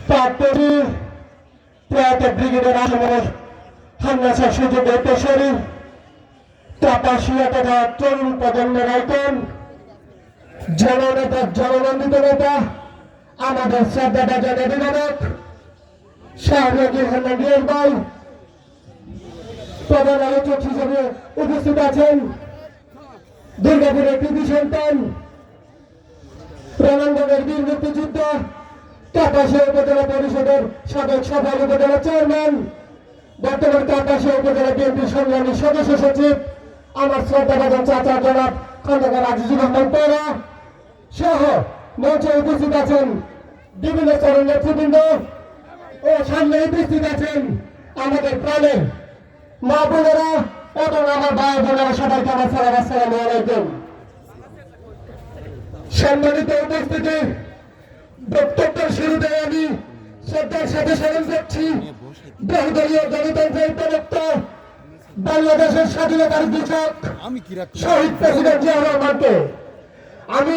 প্রাক্তনী প্রয়াত ব্রিগেডের আসামের হান্নাসা সুযোগের পেশারি কাপাসিয়া তথা তরুণ প্রজন্মের আইকন জননেতা জননন্দিত নেতা আমাদের শ্রদ্ধাভাজন অভিভাবক শাহরুখী হান্নাডিয়ার ভাই প্রধান আলোচক হিসেবে উপস্থিত আছেন দুর্গাপুরের কৃতি সন্তান রণাঙ্গনের বীর মুক্তিযোদ্ধা কাপাসিয়া উপজেলা পরিষদের সাবেক সফল উপজেলা চেয়ারম্যান বর্তমান কাপাসিয়া উপজেলা বিএনপির সংগ্রামী সদস্য সচিব আমার শ্রদ্ধাভাজন চাচা জনাব খন্দকার আজিজুর রহমান পাড়া সহ মঞ্চে উপস্থিত আছেন বিভিন্ন স্তরের নেতৃবৃন্দ ও সামনে উপস্থিত আছেন আমাদের প্রাণের মা বোনেরা এবং আমার ভাই বোনেরা সবাইকে আমার সালাম আসসালামু আলাইকুম। সম্মানিত উপস্থিতি, বক্তব্যের শুরুতে আমি শ্রদ্ধার সাথে স্মরণ করছি বহুদলীয় গণতন্ত্রের প্রবক্তা বাংলাদেশের স্বাধীনতার বিচারক শহীদ প্রেসিডেন্ট জিয়া রহমানকে। আমি